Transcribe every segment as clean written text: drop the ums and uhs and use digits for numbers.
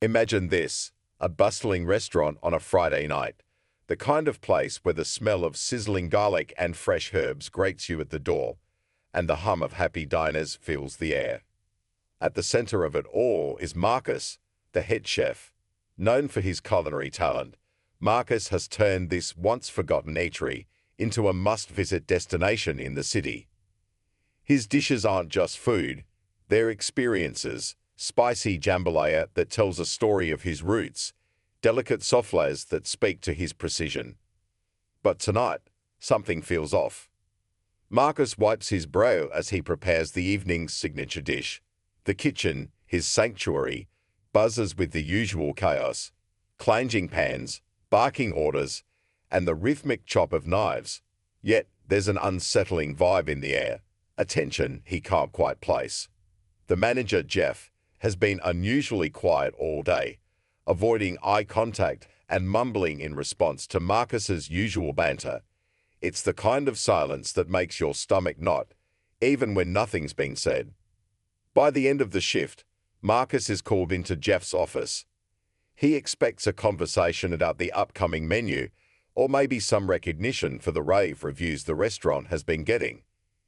Imagine this, a bustling restaurant on a Friday night, the kind of place where the smell of sizzling garlic and fresh herbs greets you at the door, and the hum of happy diners fills the air. At the center of it all is Marcus, the head chef. Known for his culinary talent, Marcus has turned this once-forgotten eatery into a must-visit destination in the city. His dishes aren't just food, they're experiences, spicy jambalaya that tells a story of his roots, delicate soufflés that speak to his precision. But tonight, something feels off. Marcus wipes his brow as he prepares the evening's signature dish. The kitchen, his sanctuary, buzzes with the usual chaos, clanging pans, barking orders, and the rhythmic chop of knives. Yet there's an unsettling vibe in the air, a tension he can't quite place. The manager, Jeff, has been unusually quiet all day, avoiding eye contact and mumbling in response to Marcus's usual banter. It's the kind of silence that makes your stomach knot, even when nothing's been said. By the end of the shift, Marcus is called into Jeff's office. He expects a conversation about the upcoming menu, or maybe some recognition for the rave reviews the restaurant has been getting.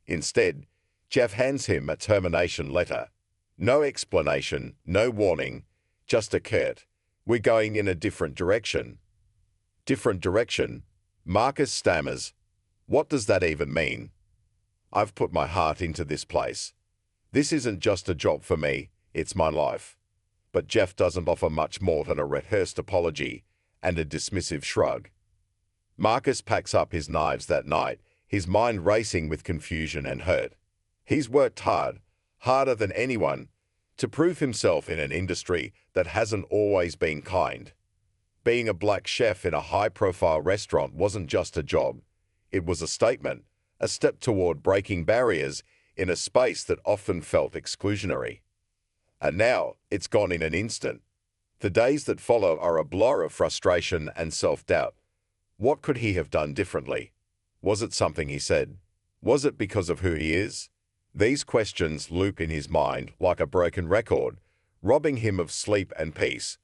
Instead, Jeff hands him a termination letter. No explanation, no warning, just a curt, "We're going in a different direction." Different direction? Marcus stammers. What does that even mean? I've put my heart into this place. This isn't just a job for me, it's my life. But Jeff doesn't offer much more than a rehearsed apology and a dismissive shrug. Marcus packs up his knives that night, his mind racing with confusion and hurt. He's worked hard, harder than anyone, to prove himself in an industry that hasn't always been kind. Being a black chef in a high-profile restaurant wasn't just a job. It was a statement, a step toward breaking barriers in a space that often felt exclusionary. And now, it's gone in an instant. The days that follow are a blur of frustration and self-doubt. What could he have done differently? Was it something he said? Was it because of who he is? These questions loop in his mind like a broken record, robbing him of sleep and peace.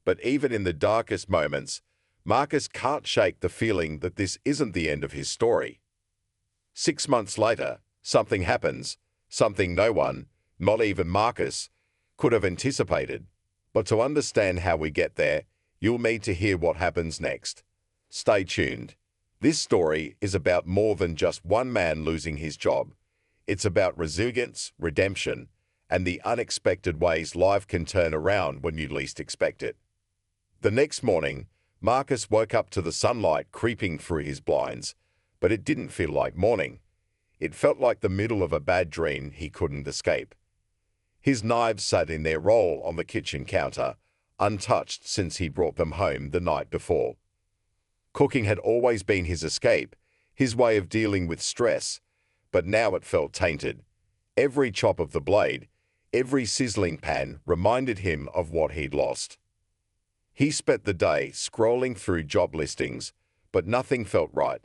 But even in the darkest moments, Marcus can't shake the feeling that this isn't the end of his story. 6 months later, something happens, something no one, not even Marcus, could have anticipated. But to understand how we get there, you'll need to hear what happens next. Stay tuned. This story is about more than just one man losing his job. It's about resilience, redemption, and the unexpected ways life can turn around when you least expect it. The next morning, Marcus woke up to the sunlight creeping through his blinds, but it didn't feel like morning. It felt like the middle of a bad dream he couldn't escape. His knives sat in their roll on the kitchen counter, untouched since he brought them home the night before. Cooking had always been his escape, his way of dealing with stress, but now it felt tainted. Every chop of the blade, every sizzling pan reminded him of what he'd lost. He spent the day scrolling through job listings, but nothing felt right.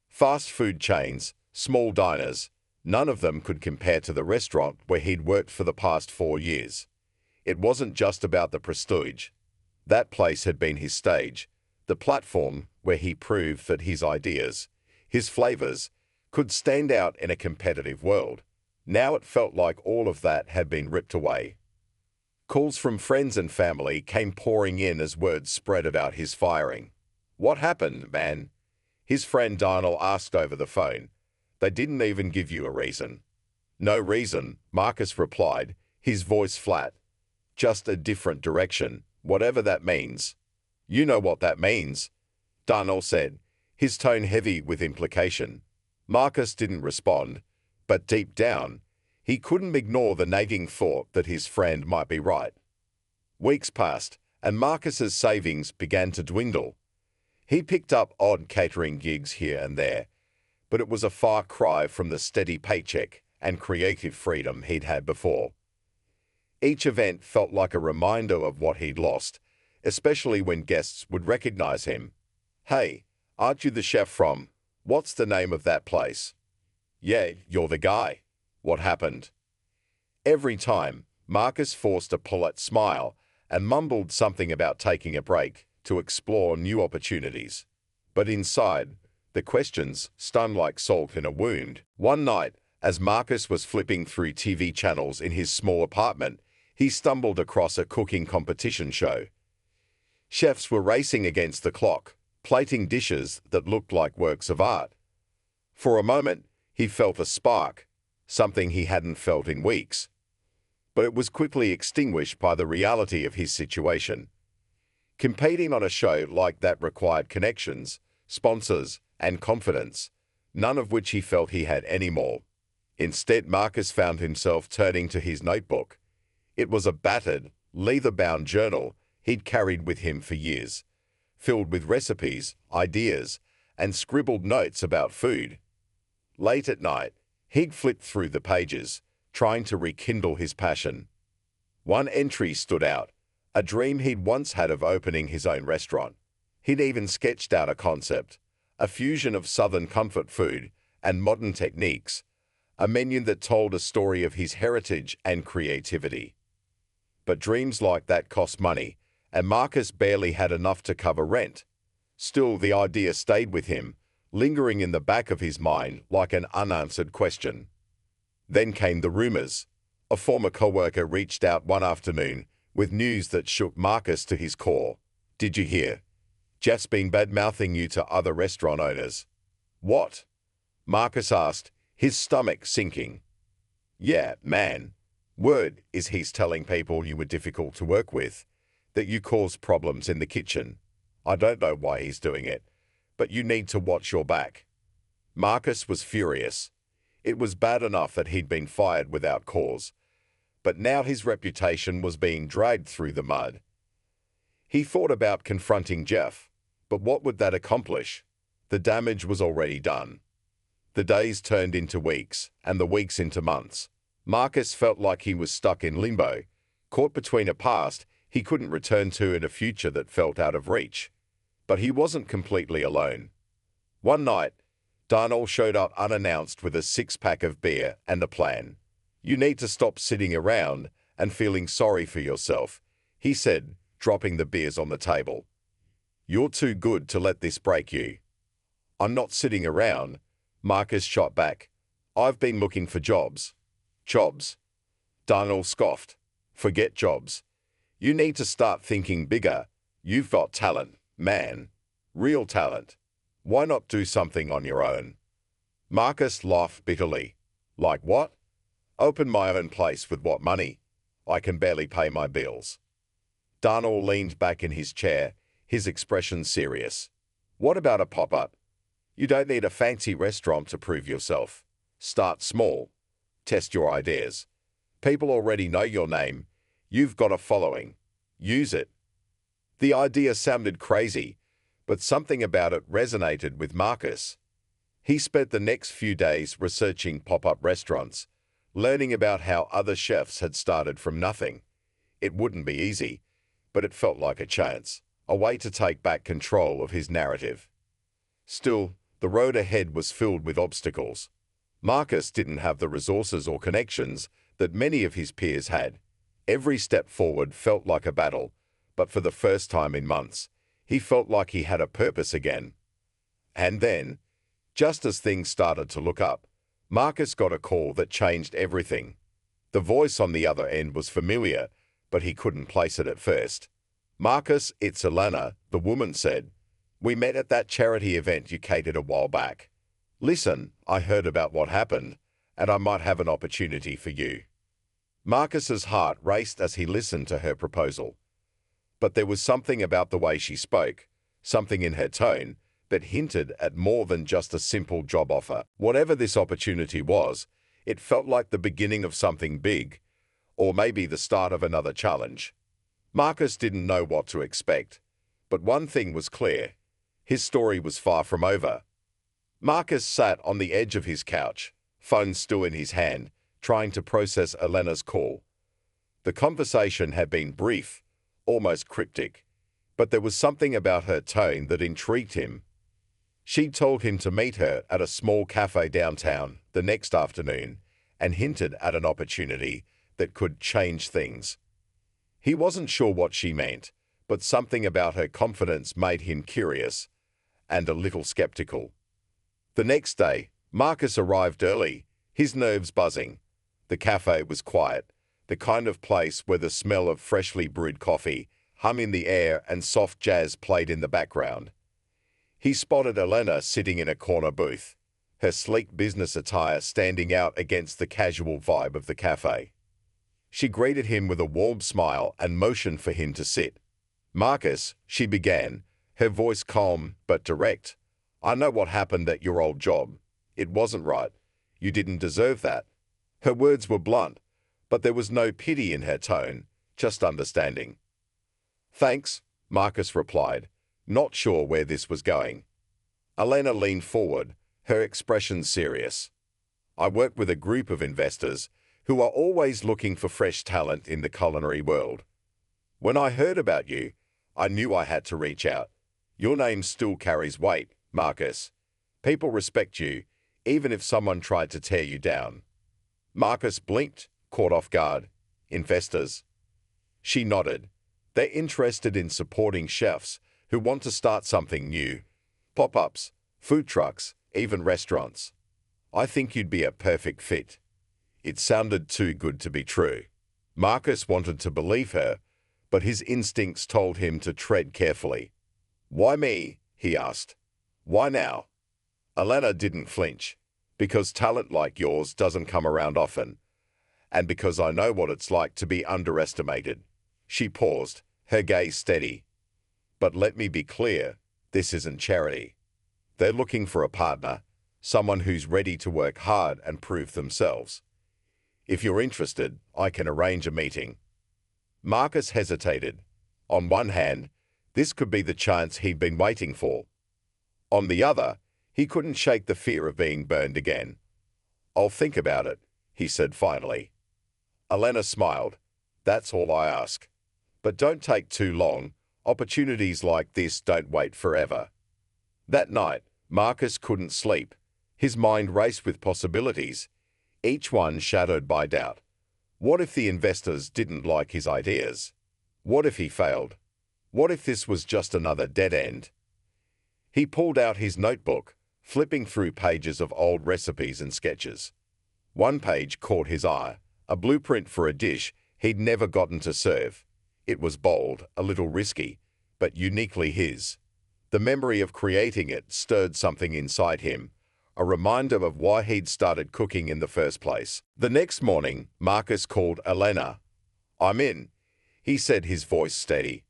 Fast food chains, small diners, none of them could compare to the restaurant where he'd worked for the past 4 years. It wasn't just about the prestige. That place had been his stage, the platform where he proved that his ideas, his flavors, could stand out in a competitive world. Now it felt like all of that had been ripped away. Calls from friends and family came pouring in as words spread about his firing. "What happened, man?" his friend Donald asked over the phone. "They didn't even give you a reason." "No reason," Marcus replied, his voice flat. "Just a different direction, whatever that means." "You know what that means," Donald said, his tone heavy with implication. Marcus didn't respond, but deep down, he couldn't ignore the nagging thought that his friend might be right. Weeks passed, and Marcus's savings began to dwindle. He picked up odd catering gigs here and there, but it was a far cry from the steady paycheck and creative freedom he'd had before. Each event felt like a reminder of what he'd lost, especially when guests would recognize him. "Hey, aren't you the chef from, what's the name of that place?" "Yeah, you're the guy. What happened?" Every time, Marcus forced a polite smile and mumbled something about taking a break to explore new opportunities. But inside, the questions stung like salt in a wound. One night, as Marcus was flipping through TV channels in his small apartment, he stumbled across a cooking competition show. Chefs were racing against the clock, plating dishes that looked like works of art. For a moment, he felt a spark, something he hadn't felt in weeks. But it was quickly extinguished by the reality of his situation. Competing on a show like that required connections, sponsors, and confidence, none of which he felt he had anymore. Instead, Marcus found himself turning to his notebook. It was a battered, leather-bound journal he'd carried with him for years, filled with recipes, ideas, and scribbled notes about food. Late at night, he'd flipped through the pages, trying to rekindle his passion. One entry stood out, a dream he'd once had of opening his own restaurant. He'd even sketched out a concept, a fusion of Southern comfort food and modern techniques, a menu that told a story of his heritage and creativity. But dreams like that cost money, and Marcus barely had enough to cover rent. Still, the idea stayed with him, lingering in the back of his mind like an unanswered question. Then came the rumors. A former coworker reached out one afternoon with news that shook Marcus to his core. "Did you hear? Jeff's been bad-mouthing you to other restaurant owners." "What?" Marcus asked, his stomach sinking. "Yeah, man. Word is he's telling people you were difficult to work with, that you caused problems in the kitchen. I don't know why he's doing it, but you need to watch your back." Marcus was furious. It was bad enough that he'd been fired without cause, but now his reputation was being dragged through the mud. He thought about confronting Jeff, but what would that accomplish? The damage was already done. The days turned into weeks, and the weeks into months. Marcus felt like he was stuck in limbo, caught between a past he couldn't return to and a future that felt out of reach. But he wasn't completely alone. One night, Darnell showed up unannounced with a six-pack of beer and a plan. "You need to stop sitting around and feeling sorry for yourself," he said, dropping the beers on the table. "You're too good to let this break you." "I'm not sitting around," Marcus shot back. "I've been looking for jobs." "Jobs?" Darnell scoffed. "Forget jobs. You need to start thinking bigger. You've got talent, man. Real talent. Why not do something on your own?" Marcus laughed bitterly. "Like what? Open my own place with what money? I can barely pay my bills." Darnell leaned back in his chair, his expression serious. "What about a pop-up? You don't need a fancy restaurant to prove yourself. Start small. Test your ideas. People already know your name. You've got a following. Use it." The idea sounded crazy, but something about it resonated with Marcus. He spent the next few days researching pop-up restaurants, learning about how other chefs had started from nothing. It wouldn't be easy, but it felt like a chance, a way to take back control of his narrative. Still, the road ahead was filled with obstacles. Marcus didn't have the resources or connections that many of his peers had. Every step forward felt like a battle, but for the first time in months, he felt like he had a purpose again. And then, just as things started to look up, Marcus got a call that changed everything. The voice on the other end was familiar, but he couldn't place it at first. "Marcus, it's Elena," the woman said. "We met at that charity event you catered a while back. Listen, I heard about what happened, and I might have an opportunity for you." Marcus's heart raced as he listened to her proposal. But there was something about the way she spoke, something in her tone, that hinted at more than just a simple job offer. Whatever this opportunity was, it felt like the beginning of something big, or maybe the start of another challenge. Marcus didn't know what to expect, but one thing was clear. His story was far from over. Marcus sat on the edge of his couch, phone still in his hand, trying to process Elena's call. The conversation had been brief, almost cryptic, but there was something about her tone that intrigued him. She'd told him to meet her at a small cafe downtown the next afternoon and hinted at an opportunity that could change things. He wasn't sure what she meant, but something about her confidence made him curious and a little skeptical. The next day, Marcus arrived early, his nerves buzzing. The cafe was quiet, the kind of place where the smell of freshly brewed coffee hum in the air and soft jazz played in the background. He spotted Elena sitting in a corner booth, her sleek business attire standing out against the casual vibe of the cafe. She greeted him with a warm smile and motioned for him to sit. "Marcus," she began, her voice calm but direct, "I know what happened at your old job. It wasn't right. You didn't deserve that." Her words were blunt, but there was no pity in her tone, just understanding. "Thanks," Marcus replied, not sure where this was going. Elena leaned forward, her expression serious. "I work with a group of investors who are always looking for fresh talent in the culinary world. When I heard about you, I knew I had to reach out. Your name still carries weight, Marcus. People respect you, even if someone tried to tear you down." Marcus blinked, caught off guard. "Investors?" She nodded. "They're interested in supporting chefs who want to start something new. Pop-ups, food trucks, even restaurants. I think you'd be a perfect fit." It sounded too good to be true. Marcus wanted to believe her, but his instincts told him to tread carefully. "Why me?" he asked. "Why now?" Elena didn't flinch. "Because talent like yours doesn't come around often, and because I know what it's like to be underestimated." She paused, her gaze steady. "But let me be clear, this isn't charity. They're looking for a partner, someone who's ready to work hard and prove themselves. If you're interested, I can arrange a meeting." Marcus hesitated. On one hand, this could be the chance he'd been waiting for. On the other, he couldn't shake the fear of being burned again. "I'll think about it," he said finally. Elena smiled. "That's all I ask. But don't take too long. Opportunities like this don't wait forever." That night, Marcus couldn't sleep. His mind raced with possibilities, each one shadowed by doubt. What if the investors didn't like his ideas? What if he failed? What if this was just another dead end? He pulled out his notebook, flipping through pages of old recipes and sketches. One page caught his eye, a blueprint for a dish he'd never gotten to serve. It was bold, a little risky, but uniquely his. The memory of creating it stirred something inside him, a reminder of why he'd started cooking in the first place. The next morning, Marcus called Elena. "I'm in," he said, his voice steady.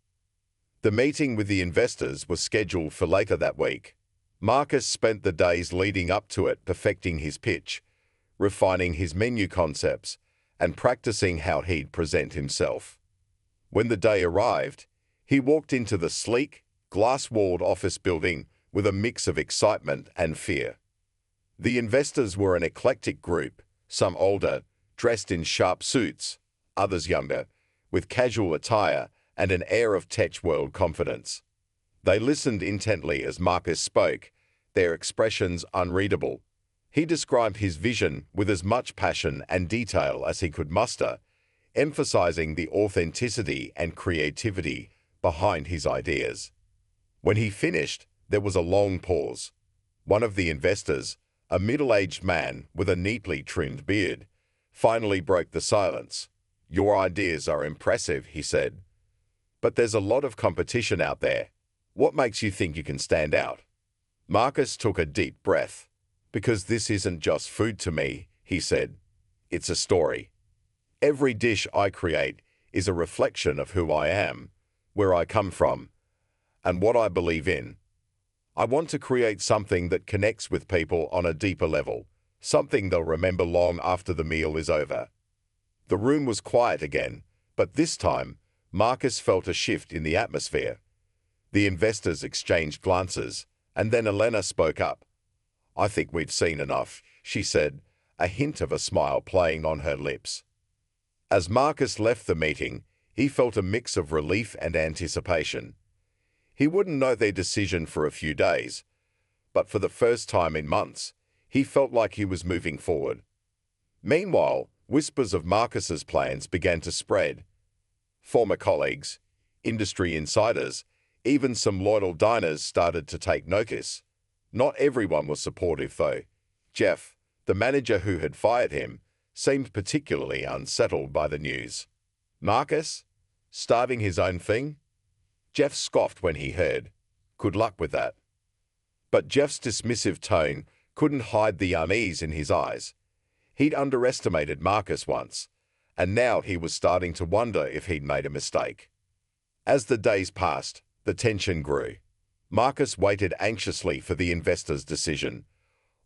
The meeting with the investors was scheduled for later that week. Marcus spent the days leading up to it perfecting his pitch, refining his menu concepts, and practicing how he'd present himself. When the day arrived, he walked into the sleek, glass-walled office building with a mix of excitement and fear. The investors were an eclectic group, some older, dressed in sharp suits, others younger, with casual attire and an air of tech-world confidence. They listened intently as Marcus spoke, their expressions unreadable. He described his vision with as much passion and detail as he could muster, emphasizing the authenticity and creativity behind his ideas. When he finished, there was a long pause. One of the investors, a middle-aged man with a neatly trimmed beard, finally broke the silence. "Your ideas are impressive," he said. "But there's a lot of competition out there. What makes you think you can stand out?" Marcus took a deep breath. "Because this isn't just food to me," he said. "It's a story. Every dish I create is a reflection of who I am, where I come from, and what I believe in. I want to create something that connects with people on a deeper level, something they'll remember long after the meal is over." The room was quiet again, but this time, Marcus felt a shift in the atmosphere. The investors exchanged glances, and then Elena spoke up. "I think we've seen enough," she said, a hint of a smile playing on her lips. As Marcus left the meeting, he felt a mix of relief and anticipation. He wouldn't know their decision for a few days, but for the first time in months, he felt like he was moving forward. Meanwhile, whispers of Marcus's plans began to spread. Former colleagues, industry insiders, even some loyal diners started to take notice. Not everyone was supportive, though. Jeff, the manager who had fired him, seemed particularly unsettled by the news. Marcus? Starting his own thing? Jeff scoffed when he heard. Good luck with that. But Jeff's dismissive tone couldn't hide the unease in his eyes. He'd underestimated Marcus once, and now he was starting to wonder if he'd made a mistake. As the days passed, the tension grew. Marcus waited anxiously for the investor's decision,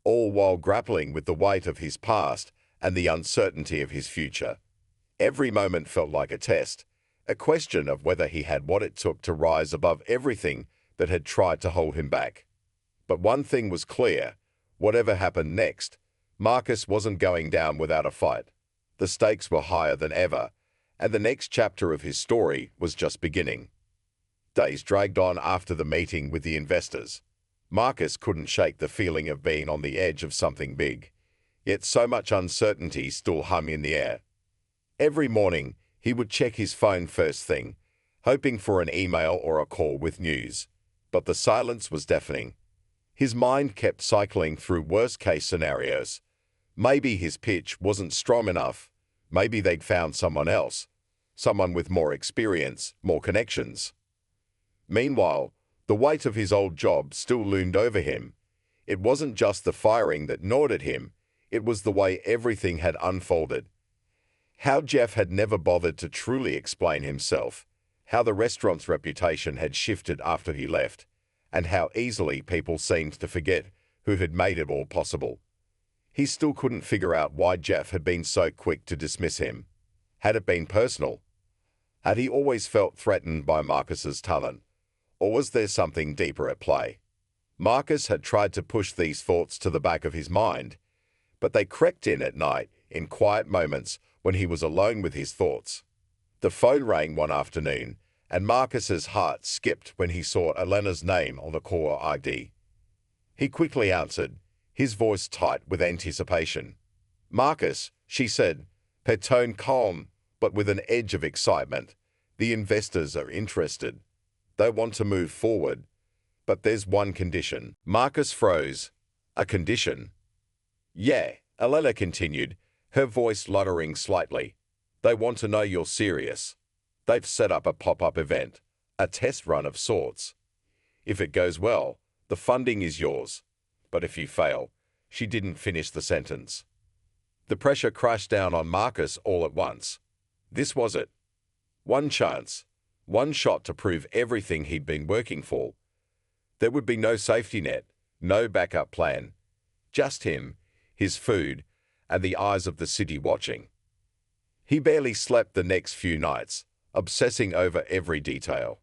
all while grappling with the weight of his past and the uncertainty of his future. Every moment felt like a test, a question of whether he had what it took to rise above everything that had tried to hold him back. But one thing was clear: whatever happened next, Marcus wasn't going down without a fight. The stakes were higher than ever, and the next chapter of his story was just beginning. Days dragged on after the meeting with the investors. Marcus couldn't shake the feeling of being on the edge of something big, yet so much uncertainty still hung in the air. Every morning, he would check his phone first thing, hoping for an email or a call with news. But the silence was deafening. His mind kept cycling through worst-case scenarios. Maybe his pitch wasn't strong enough. Maybe they'd found someone else, someone with more experience, more connections. Meanwhile, the weight of his old job still loomed over him. It wasn't just the firing that gnawed at him, it was the way everything had unfolded. How Jeff had never bothered to truly explain himself, how the restaurant's reputation had shifted after he left, and how easily people seemed to forget who had made it all possible. He still couldn't figure out why Jeff had been so quick to dismiss him. Had it been personal? Had he always felt threatened by Marcus's talent? Or was there something deeper at play? Marcus had tried to push these thoughts to the back of his mind, but they crept in at night, in quiet moments when he was alone with his thoughts. The phone rang one afternoon, and Marcus's heart skipped when he saw Elena's name on the caller ID. He quickly answered, his voice tight with anticipation. "Marcus," she said, her tone calm, but with an edge of excitement. "The investors are interested. They want to move forward. But there's one condition." Marcus froze. "A condition?" "Yeah," Elena continued, her voice luttering slightly. "They want to know you're serious. They've set up a pop-up event, a test run of sorts. If it goes well, the funding is yours. But if you fail," she didn't finish the sentence. The pressure crashed down on Marcus all at once. This was it. One chance, one shot to prove everything he'd been working for. There would be no safety net, no backup plan. Just him, his food, and the eyes of the city watching. He barely slept the next few nights, obsessing over every detail.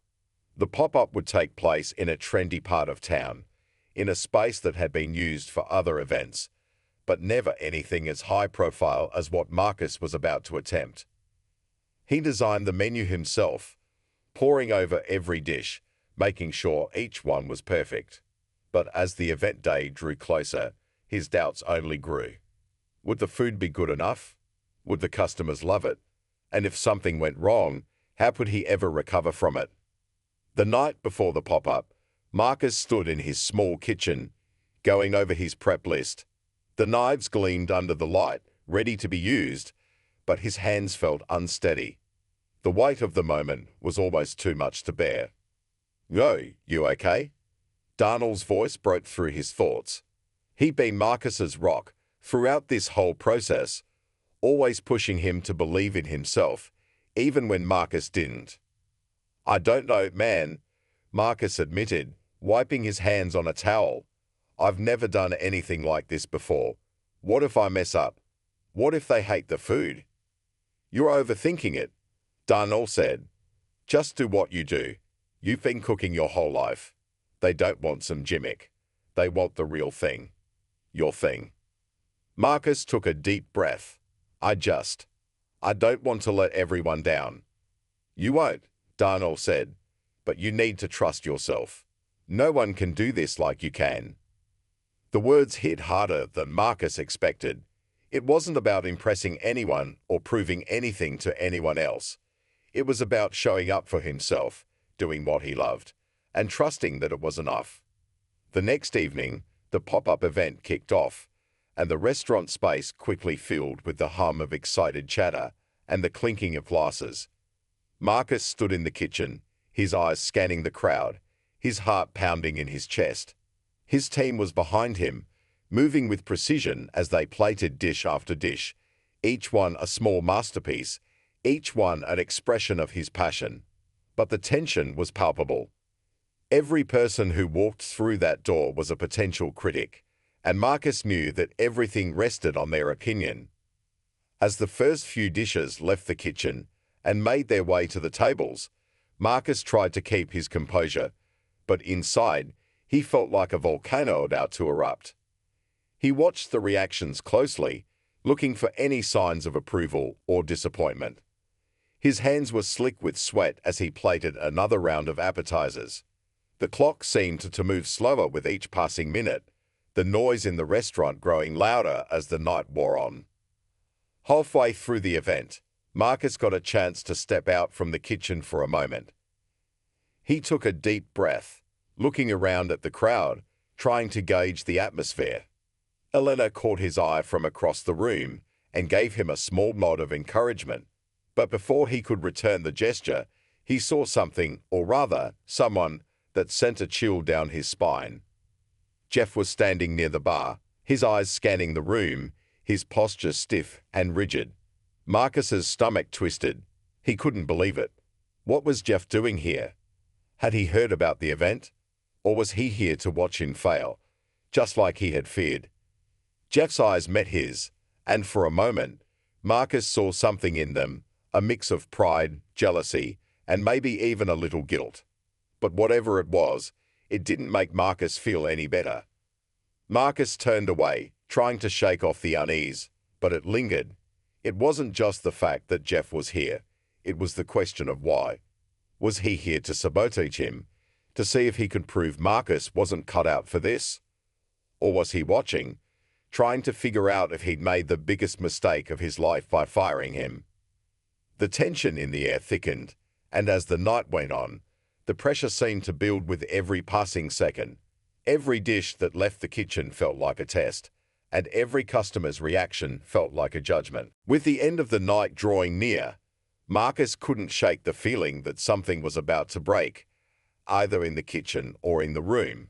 The pop-up would take place in a trendy part of town, in a space that had been used for other events, but never anything as high-profile as what Marcus was about to attempt. He designed the menu himself, poring over every dish, making sure each one was perfect. But as the event day drew closer, his doubts only grew. Would the food be good enough? Would the customers love it? And if something went wrong, how could he ever recover from it? The night before the pop-up, Marcus stood in his small kitchen, going over his prep list. The knives gleamed under the light, ready to be used, but his hands felt unsteady. The weight of the moment was almost too much to bear. "Yo, you okay?" Darnell's voice broke through his thoughts. He'd been Marcus's rock throughout this whole process, always pushing him to believe in himself, even when Marcus didn't. "I don't know, man," Marcus admitted, wiping his hands on a towel. "I've never done anything like this before. What if I mess up? What if they hate the food?" "You're overthinking it," Darnell said. "Just do what you do. You've been cooking your whole life. They don't want some gimmick. They want the real thing. Your thing." Marcus took a deep breath. I don't want to let everyone down." "You won't," Darnell said, "but you need to trust yourself. No one can do this like you can." The words hit harder than Marcus expected. It wasn't about impressing anyone or proving anything to anyone else. It was about showing up for himself, doing what he loved, and trusting that it was enough. The next evening, the pop-up event kicked off, and the restaurant space quickly filled with the hum of excited chatter and the clinking of glasses. Marcus stood in the kitchen, his eyes scanning the crowd, his heart pounding in his chest. His team was behind him, moving with precision as they plated dish after dish, each one a small masterpiece, each one an expression of his passion. But the tension was palpable. Every person who walked through that door was a potential critic, and Marcus knew that everything rested on their opinion. As the first few dishes left the kitchen and made their way to the tables, Marcus tried to keep his composure, but inside, he felt like a volcano about to erupt. He watched the reactions closely, looking for any signs of approval or disappointment. His hands were slick with sweat as he plated another round of appetizers. The clock seemed to move slower with each passing minute, the noise in the restaurant growing louder as the night wore on. Halfway through the event, Marcus got a chance to step out from the kitchen for a moment. He took a deep breath, looking around at the crowd, trying to gauge the atmosphere. Elena caught his eye from across the room and gave him a small nod of encouragement. But before he could return the gesture, he saw something, or rather, someone, that sent a chill down his spine. Jeff was standing near the bar, his eyes scanning the room, his posture stiff and rigid. Marcus's stomach twisted. He couldn't believe it. What was Jeff doing here? Had he heard about the event? Or was he here to watch him fail, just like he had feared? Jeff's eyes met his, and for a moment, Marcus saw something in them, a mix of pride, jealousy, and maybe even a little guilt. But whatever it was, it didn't make Marcus feel any better. Marcus turned away, trying to shake off the unease, but it lingered. It wasn't just the fact that Jeff was here, it was the question of why. Was he here to sabotage him, to see if he could prove Marcus wasn't cut out for this? Or was he watching, trying to figure out if he'd made the biggest mistake of his life by firing him? The tension in the air thickened, and as the night went on, the pressure seemed to build with every passing second. Every dish that left the kitchen felt like a test, and every customer's reaction felt like a judgment. With the end of the night drawing near, Marcus couldn't shake the feeling that something was about to break, either in the kitchen or in the room.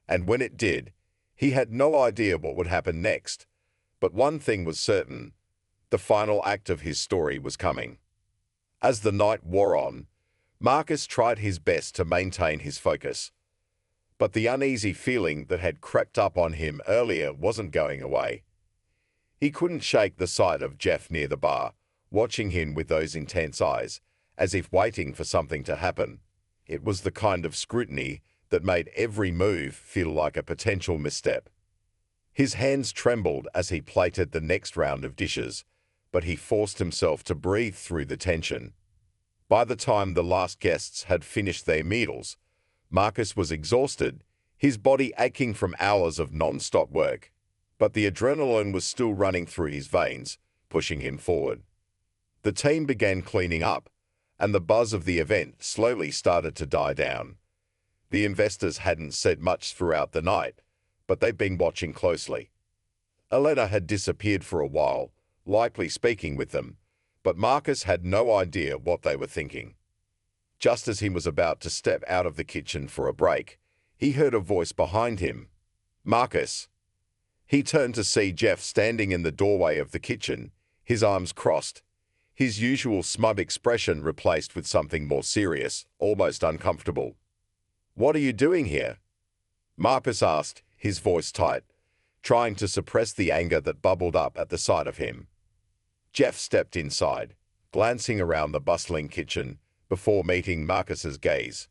And when it did, he had no idea what would happen next. But one thing was certain: the final act of his story was coming. As the night wore on, Marcus tried his best to maintain his focus. But the uneasy feeling that had crept up on him earlier wasn't going away. He couldn't shake the sight of Jeff near the bar, watching him with those intense eyes, as if waiting for something to happen. It was the kind of scrutiny that made every move feel like a potential misstep. His hands trembled as he plated the next round of dishes, but he forced himself to breathe through the tension. By the time the last guests had finished their meals, Marcus was exhausted, his body aching from hours of non-stop work. But the adrenaline was still running through his veins, pushing him forward. The team began cleaning up, and the buzz of the event slowly started to die down. The investors hadn't said much throughout the night, but they'd been watching closely. Elena had disappeared for a while, likely speaking with them, but Marcus had no idea what they were thinking. Just as he was about to step out of the kitchen for a break, he heard a voice behind him. "Marcus." He turned to see Jeff standing in the doorway of the kitchen, his arms crossed, his usual smug expression replaced with something more serious, almost uncomfortable. "What are you doing here?" Marcus asked, his voice tight, trying to suppress the anger that bubbled up at the sight of him. Jeff stepped inside, glancing around the bustling kitchen before meeting Marcus's gaze.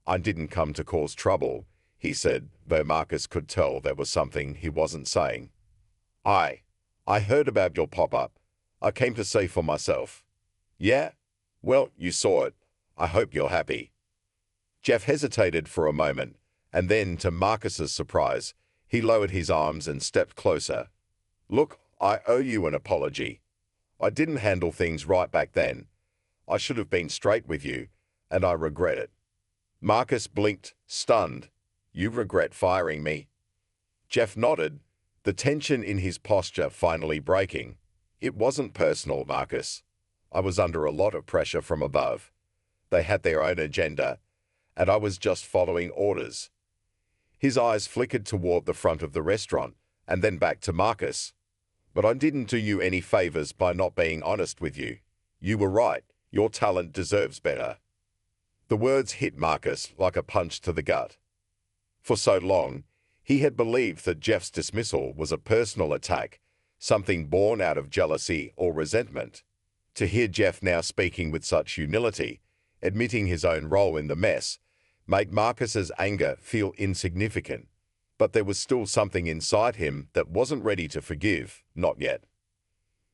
"I didn't come to cause trouble," he said, though Marcus could tell there was something he wasn't saying. I heard about your pop-up. I came to see for myself." "Yeah? Well, you saw it. I hope you're happy." Jeff hesitated for a moment, and then, to Marcus's surprise, he lowered his arms and stepped closer. "Look, I owe you an apology. I didn't handle things right back then. I should have been straight with you, and I regret it." Marcus blinked, stunned. "You regret firing me?" Jeff nodded, the tension in his posture finally breaking. "It wasn't personal, Marcus. I was under a lot of pressure from above. They had their own agenda, and I was just following orders." His eyes flickered toward the front of the restaurant, and then back to Marcus. "But I didn't do you any favors by not being honest with you. You were right. Your talent deserves better." The words hit Marcus like a punch to the gut. For so long, he had believed that Jeff's dismissal was a personal attack, something born out of jealousy or resentment. To hear Jeff now speaking with such humility, admitting his own role in the mess, made Marcus's anger feel insignificant. But there was still something inside him that wasn't ready to forgive, not yet.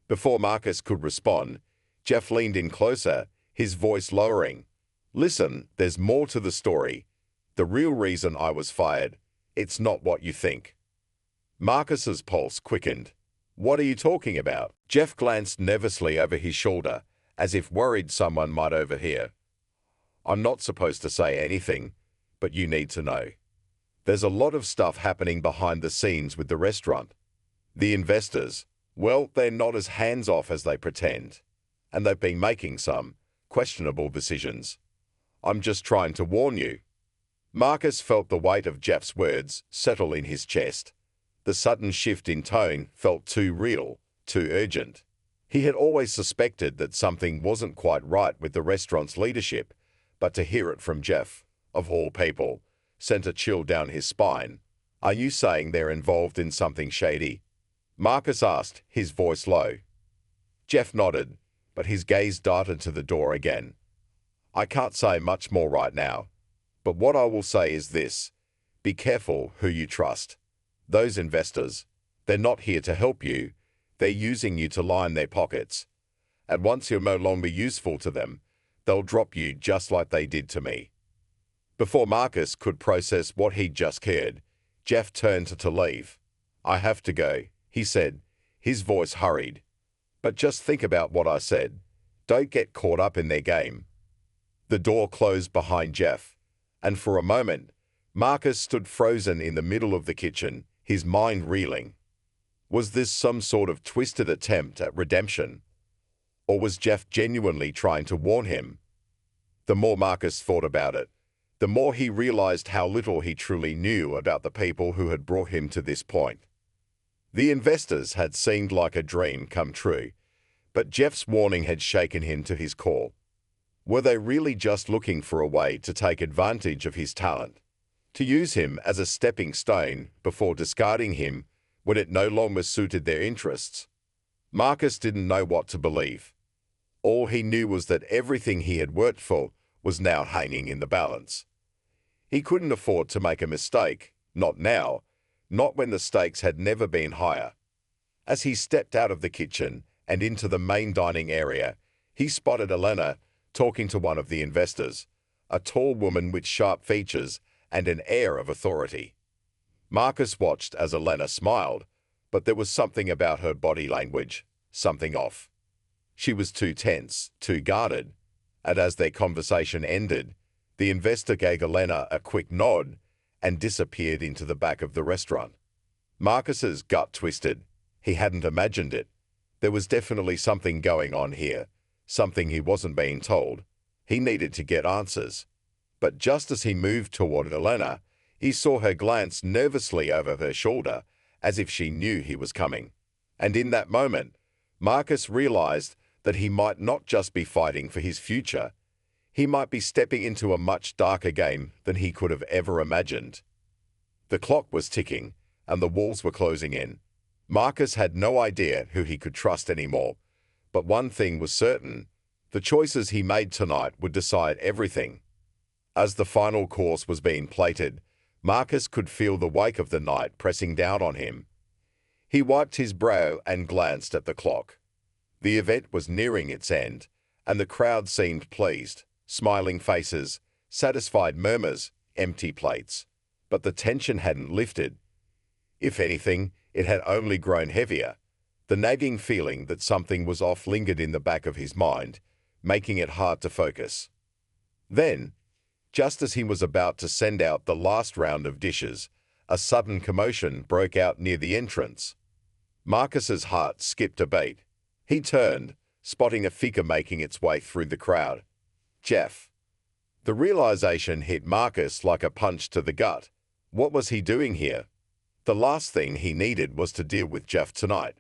Before Marcus could respond, Jeff leaned in closer, his voice lowering. "Listen, there's more to the story. The real reason I was fired, it's not what you think." Marcus's pulse quickened. "What are you talking about?" Jeff glanced nervously over his shoulder, as if worried someone might overhear. "I'm not supposed to say anything, but you need to know. There's a lot of stuff happening behind the scenes with the restaurant. The investors, well, they're not as hands-off as they pretend, and they've been making some questionable decisions. I'm just trying to warn you." Marcus felt the weight of Jeff's words settle in his chest. The sudden shift in tone felt too real, too urgent. He had always suspected that something wasn't quite right with the restaurant's leadership, but to hear it from Jeff, of all people, sent a chill down his spine. "Are you saying they're involved in something shady?" Marcus asked, his voice low. Jeff nodded, but his gaze darted to the door again. "I can't say much more right now, but what I will say is this. Be careful who you trust. Those investors, they're not here to help you. They're using you to line their pockets. And once you're no longer useful to them, they'll drop you just like they did to me." Before Marcus could process what he'd just heard, Jeff turned to leave. "I have to go," he said, his voice hurried. "But just think about what I said. Don't get caught up in their game." The door closed behind Jeff, and for a moment, Marcus stood frozen in the middle of the kitchen, his mind reeling. Was this some sort of twisted attempt at redemption? Or was Jeff genuinely trying to warn him? The more Marcus thought about it, the more he realized how little he truly knew about the people who had brought him to this point. The investors had seemed like a dream come true, but Jeff's warning had shaken him to his core. Were they really just looking for a way to take advantage of his talent, to use him as a stepping stone before discarding him when it no longer suited their interests? Marcus didn't know what to believe. All he knew was that everything he had worked for was now hanging in the balance. He couldn't afford to make a mistake, not now, not when the stakes had never been higher. As he stepped out of the kitchen and into the main dining area, he spotted Elena talking to one of the investors, a tall woman with sharp features and an air of authority. Marcus watched as Elena smiled, but there was something about her body language, something off. She was too tense, too guarded, and as their conversation ended, the investor gave Elena a quick nod and disappeared into the back of the restaurant. Marcus's gut twisted. He hadn't imagined it. There was definitely something going on here, something he wasn't being told. He needed to get answers. But just as he moved toward Elena, he saw her glance nervously over her shoulder, as if she knew he was coming. And in that moment, Marcus realized that he might not just be fighting for his future. He might be stepping into a much darker game than he could have ever imagined. The clock was ticking, and the walls were closing in. Marcus had no idea who he could trust anymore, but one thing was certain: the choices he made tonight would decide everything. As the final course was being plated, Marcus could feel the wake of the night pressing down on him. He wiped his brow and glanced at the clock. The event was nearing its end, and the crowd seemed pleased. Smiling faces, satisfied murmurs, empty plates. But the tension hadn't lifted. If anything, it had only grown heavier. The nagging feeling that something was off lingered in the back of his mind, making it hard to focus. Then, just as he was about to send out the last round of dishes, a sudden commotion broke out near the entrance. Marcus's heart skipped a beat. He turned, spotting a figure making its way through the crowd. Jeff. The realization hit Marcus like a punch to the gut. What was he doing here? The last thing he needed was to deal with Jeff tonight.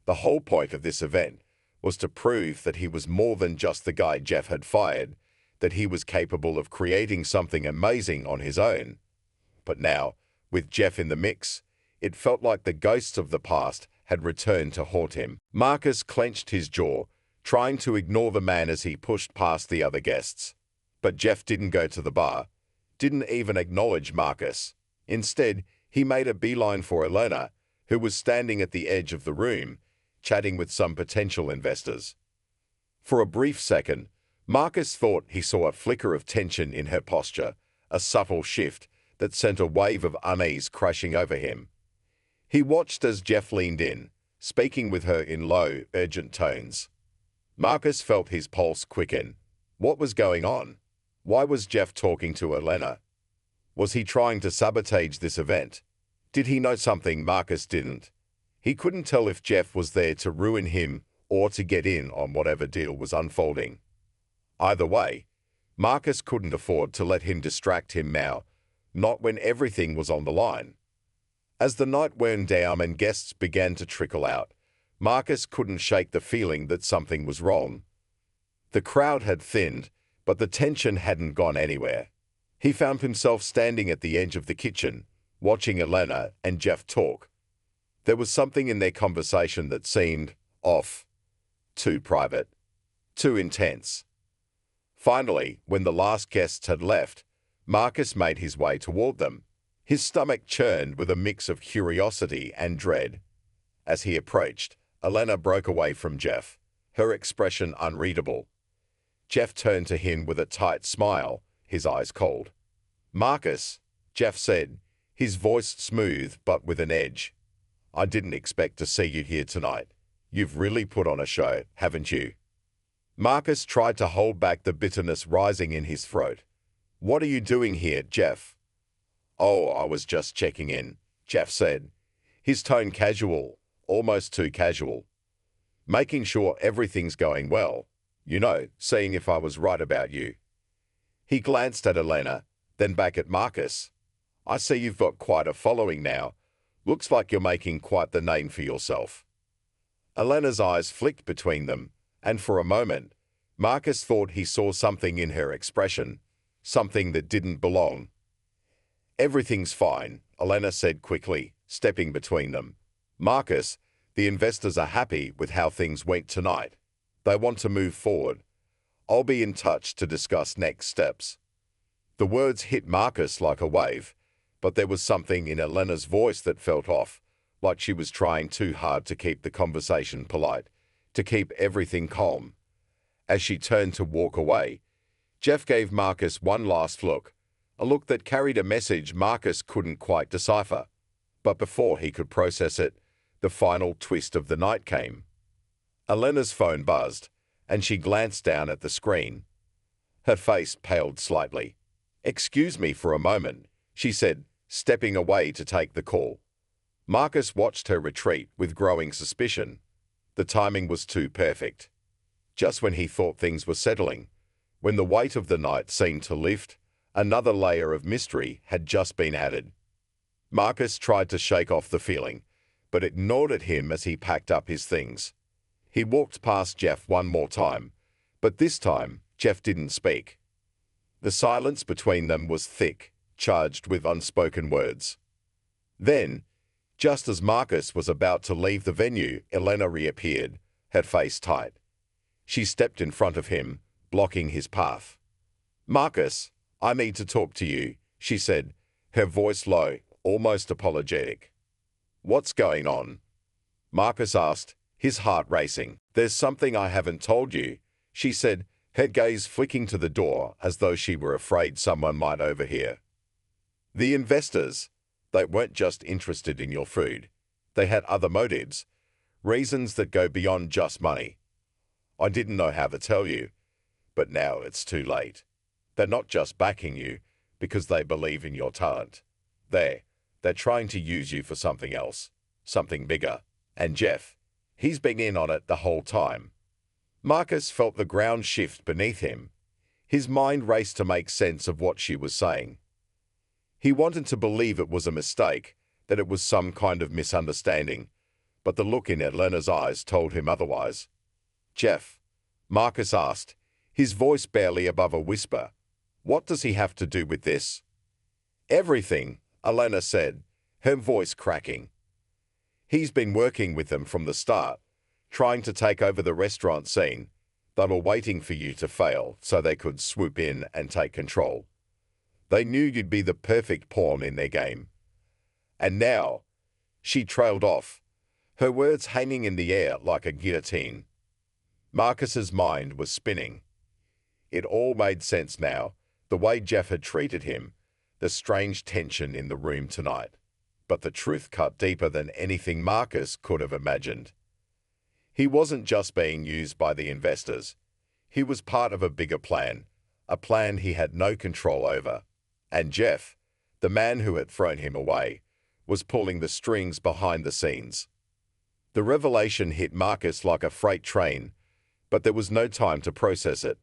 The whole point of this event was to prove that he was more than just the guy Jeff had fired, that he was capable of creating something amazing on his own. But now, with Jeff in the mix, it felt like the ghosts of the past had returned to haunt him. Marcus clenched his jaw, trying to ignore the man as he pushed past the other guests. But Jeff didn't go to the bar, didn't even acknowledge Marcus. Instead, he made a beeline for Elena, who was standing at the edge of the room, chatting with some potential investors. For a brief second, Marcus thought he saw a flicker of tension in her posture, a subtle shift that sent a wave of unease crashing over him. He watched as Jeff leaned in, speaking with her in low, urgent tones. Marcus felt his pulse quicken. What was going on? Why was Jeff talking to Elena? Was he trying to sabotage this event? Did he know something Marcus didn't? He couldn't tell if Jeff was there to ruin him or to get in on whatever deal was unfolding. Either way, Marcus couldn't afford to let him distract him now, not when everything was on the line. As the night wound down and guests began to trickle out, Marcus couldn't shake the feeling that something was wrong. The crowd had thinned, but the tension hadn't gone anywhere. He found himself standing at the edge of the kitchen, watching Elena and Jeff talk. There was something in their conversation that seemed off, too private, too intense. Finally, when the last guests had left, Marcus made his way toward them. His stomach churned with a mix of curiosity and dread. As he approached, Elena broke away from Jeff, her expression unreadable. Jeff turned to him with a tight smile, his eyes cold. "Marcus," Jeff said, his voice smooth but with an edge. "I didn't expect to see you here tonight. You've really put on a show, haven't you?" Marcus tried to hold back the bitterness rising in his throat. "What are you doing here, Jeff?" "Oh, I was just checking in," Jeff said, his tone casual, almost too casual. "Making sure everything's going well. You know, seeing if I was right about you." He glanced at Elena, then back at Marcus. "I see you've got quite a following now. Looks like you're making quite the name for yourself." Elena's eyes flicked between them, and for a moment, Marcus thought he saw something in her expression, something that didn't belong. "Everything's fine," Elena said quickly, stepping between them. "Marcus, the investors are happy with how things went tonight. They want to move forward. I'll be in touch to discuss next steps." The words hit Marcus like a wave, but there was something in Elena's voice that felt off, like she was trying too hard to keep the conversation polite, to keep everything calm. As she turned to walk away, Jeff gave Marcus one last look, a look that carried a message Marcus couldn't quite decipher. But before he could process it, the final twist of the night came. Elena's phone buzzed, and she glanced down at the screen. Her face paled slightly. "Excuse me for a moment," she said, stepping away to take the call. Marcus watched her retreat with growing suspicion. The timing was too perfect. Just when he thought things were settling, when the weight of the night seemed to lift, another layer of mystery had just been added. Marcus tried to shake off the feeling, but it gnawed at him as he packed up his things. He walked past Jeff one more time, but this time Jeff didn't speak. The silence between them was thick, charged with unspoken words. Then, just as Marcus was about to leave the venue, Elena reappeared, her face tight. She stepped in front of him, blocking his path. "Marcus, I need to talk to you," she said, her voice low, almost apologetic. "What's going on?" Marcus asked, his heart racing. "There's something I haven't told you," she said, her gaze flicking to the door as though she were afraid someone might overhear. "The investors, they weren't just interested in your food. They had other motives, reasons that go beyond just money. I didn't know how to tell you, But now it's too late. They're not just backing you because they believe in your talent. They're trying to use you for something else, something bigger. And Jeff, he's been in on it the whole time. Marcus felt the ground shift beneath him. His mind raced to make sense of what she was saying. He wanted to believe it was a mistake, that it was some kind of misunderstanding, but the look in Elena's eyes told him otherwise. "Jeff," Marcus asked, his voice barely above a whisper, "what does he have to do with this?" "Everything," Elena said, her voice cracking. "He's been working with them from the start, trying to take over the restaurant scene. They were waiting for you to fail so they could swoop in and take control. They knew you'd be the perfect pawn in their game. And now," she trailed off, her words hanging in the air like a guillotine. Marcus's mind was spinning. It all made sense now, the way Jeff had treated him, the strange tension in the room tonight. But the truth cut deeper than anything Marcus could have imagined. He wasn't just being used by the investors. He was part of a bigger plan, a plan he had no control over. And Jeff, the man who had thrown him away, was pulling the strings behind the scenes. The revelation hit Marcus like a freight train, but there was no time to process it.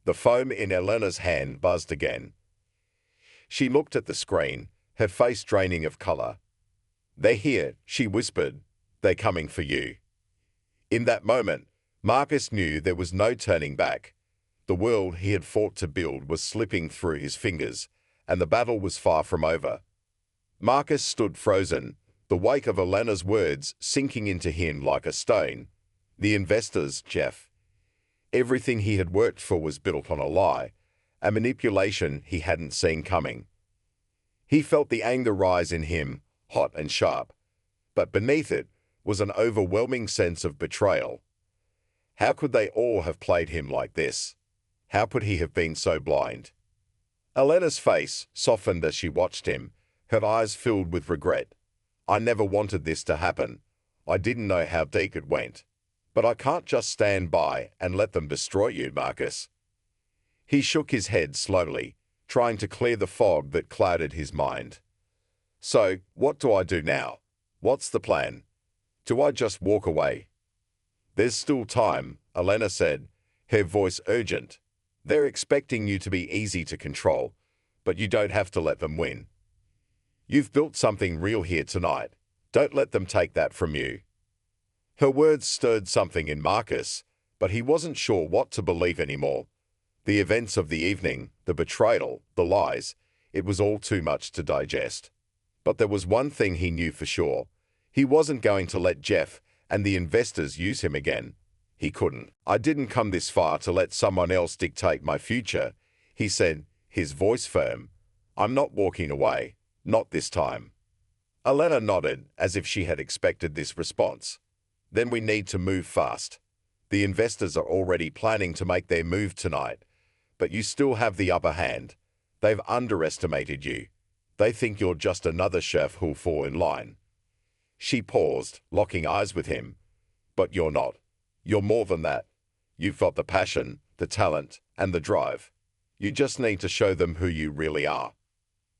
The foam in Elena's hand buzzed again. She looked at the screen, her face draining of color. "They're here," she whispered. "They're coming for you." In that moment, Marcus knew there was no turning back. The world he had fought to build was slipping through his fingers, and the battle was far from over. Marcus stood frozen, the weight of Elena's words sinking into him like a stone. The investors, Jeff. Everything he had worked for was built on a lie, a manipulation he hadn't seen coming. He felt the anger rise in him, hot and sharp, but beneath it was an overwhelming sense of betrayal. How could they all have played him like this? How could he have been so blind? Elena's face softened as she watched him, her eyes filled with regret. "I never wanted this to happen. I didn't know how deep it went. But I can't just stand by and let them destroy you, Marcus." He shook his head slowly, trying to clear the fog that clouded his mind. "So, what do I do now? What's the plan? Do I just walk away?" "There's still time," Elena said, her voice urgent. "They're expecting you to be easy to control, but you don't have to let them win. You've built something real here tonight. Don't let them take that from you." Her words stirred something in Marcus, but he wasn't sure what to believe anymore. The events of the evening, the betrayal, the lies, it was all too much to digest. But there was one thing he knew for sure. He wasn't going to let Jeff and the investors use him again. He couldn't. "I didn't come this far to let someone else dictate my future," he said, his voice firm. "I'm not walking away. Not this time." Elena nodded as if she had expected this response. "Then we need to move fast. The investors are already planning to make their move tonight, but you still have the upper hand. They've underestimated you. They think you're just another chef who'll fall in line." She paused, locking eyes with him. "But you're not. You're more than that. You've got the passion, the talent, and the drive. You just need to show them who you really are."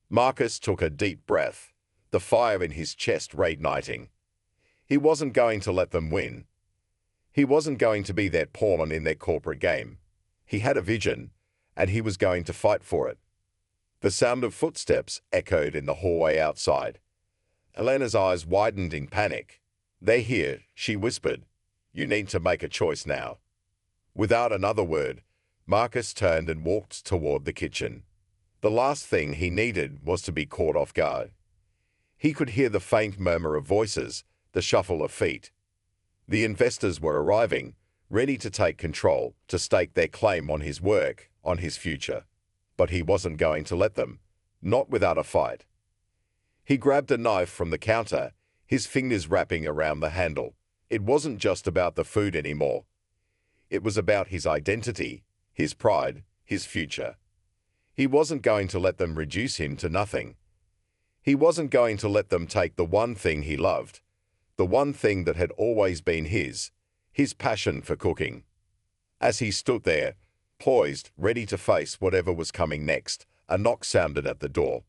Marcus took a deep breath, the fire in his chest reigniting. He wasn't going to let them win. He wasn't going to be their pawn in their corporate game. He had a vision, and he was going to fight for it. The sound of footsteps echoed in the hallway outside. Elena's eyes widened in panic. "They're here," she whispered. "You need to make a choice now." Without another word, Marcus turned and walked toward the kitchen. The last thing he needed was to be caught off guard. He could hear the faint murmur of voices, the shuffle of feet. The investors were arriving, ready to take control, to stake their claim on his work, on his future. But he wasn't going to let them, not without a fight. He grabbed a knife from the counter, his fingers wrapping around the handle. It wasn't just about the food anymore. It was about his identity, his pride, his future. He wasn't going to let them reduce him to nothing. He wasn't going to let them take the one thing he loved, the one thing that had always been his passion for cooking. As he stood there, poised, ready to face whatever was coming next. A knock sounded at the door.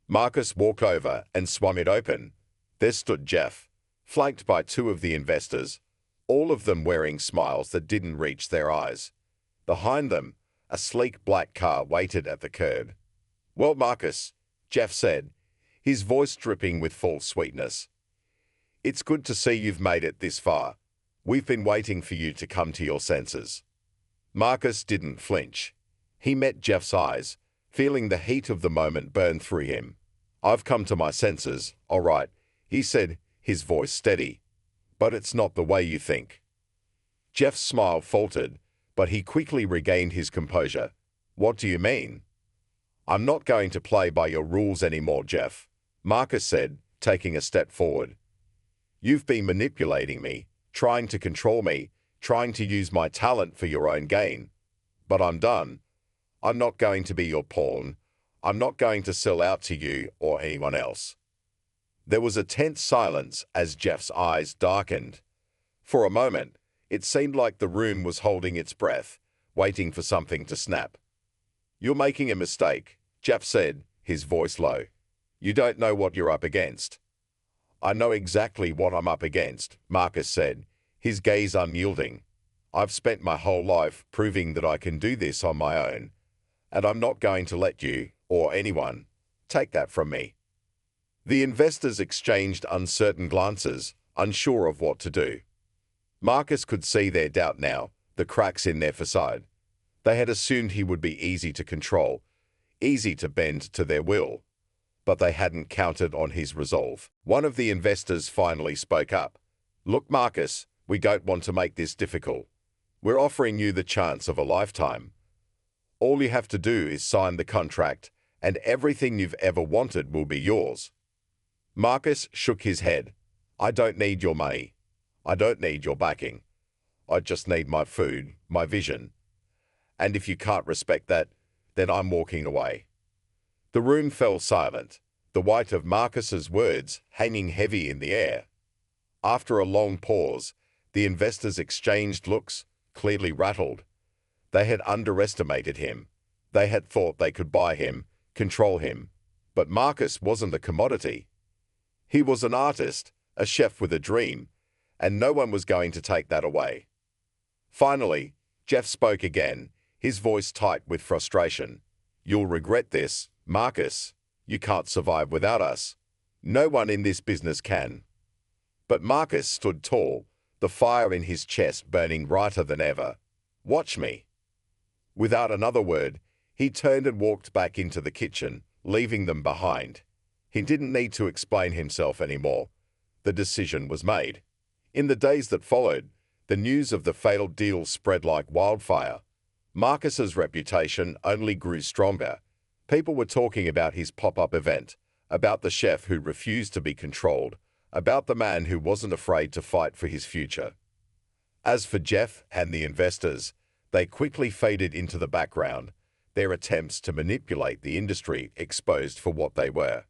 Marcus walked over and swung it open. There stood Jeff, flanked by two of the investors, all of them wearing smiles that didn't reach their eyes. Behind them, a sleek black car waited at the curb. "Well, Marcus," Jeff said, his voice dripping with false sweetness. "It's good to see you've made it this far. We've been waiting for you to come to your senses." Marcus didn't flinch. He met Jeff's eyes, feeling the heat of the moment burn through him. "I've come to my senses, all right," he said, his voice steady. "But it's not the way you think." Jeff's smile faltered, but he quickly regained his composure. "What do you mean?" "I'm not going to play by your rules anymore, Jeff," Marcus said, taking a step forward. "You've been manipulating me, trying to control me, trying to use my talent for your own gain. But I'm done. I'm not going to be your pawn. I'm not going to sell out to you or anyone else." There was a tense silence as Jeff's eyes darkened. For a moment, it seemed like the room was holding its breath, waiting for something to snap. "You're making a mistake," Jeff said, his voice low. "You don't know what you're up against." "I know exactly what I'm up against," Marcus said, his gaze unyielding. "I've spent my whole life proving that I can do this on my own, and I'm not going to let you, or anyone, take that from me." The investors exchanged uncertain glances, unsure of what to do. Marcus could see their doubt now, the cracks in their facade. They had assumed he would be easy to control, easy to bend to their will. But they hadn't counted on his resolve. One of the investors finally spoke up. "Look, Marcus, we don't want to make this difficult. We're offering you the chance of a lifetime. All you have to do is sign the contract, and everything you've ever wanted will be yours." Marcus shook his head. "I don't need your money. I don't need your backing. I just need my food, my vision. And if you can't respect that, then I'm walking away." The room fell silent, the weight of Marcus's words hanging heavy in the air. After a long pause, the investors exchanged looks, clearly rattled. They had underestimated him. They had thought they could buy him, control him. But Marcus wasn't a commodity. He was an artist, a chef with a dream, and no one was going to take that away. Finally, Jeff spoke again, his voice tight with frustration. "You'll regret this, Marcus. You can't survive without us. No one in this business can." But Marcus stood tall, the fire in his chest burning brighter than ever. "Watch me." Without another word, he turned and walked back into the kitchen, leaving them behind. He didn't need to explain himself anymore. The decision was made. In the days that followed, the news of the fatal deal spread like wildfire. Marcus's reputation only grew stronger. People were talking about his pop-up event, about the chef who refused to be controlled, about the man who wasn't afraid to fight for his future. As for Jeff and the investors, they quickly faded into the background, their attempts to manipulate the industry exposed for what they were.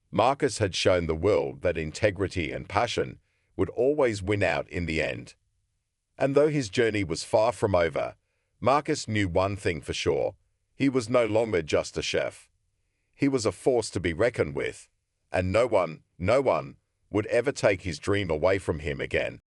Marcus had shown the world that integrity and passion would always win out in the end. And though his journey was far from over, Marcus knew one thing for sure. He was no longer just a chef. He was a force to be reckoned with, and no one would ever take his dream away from him again.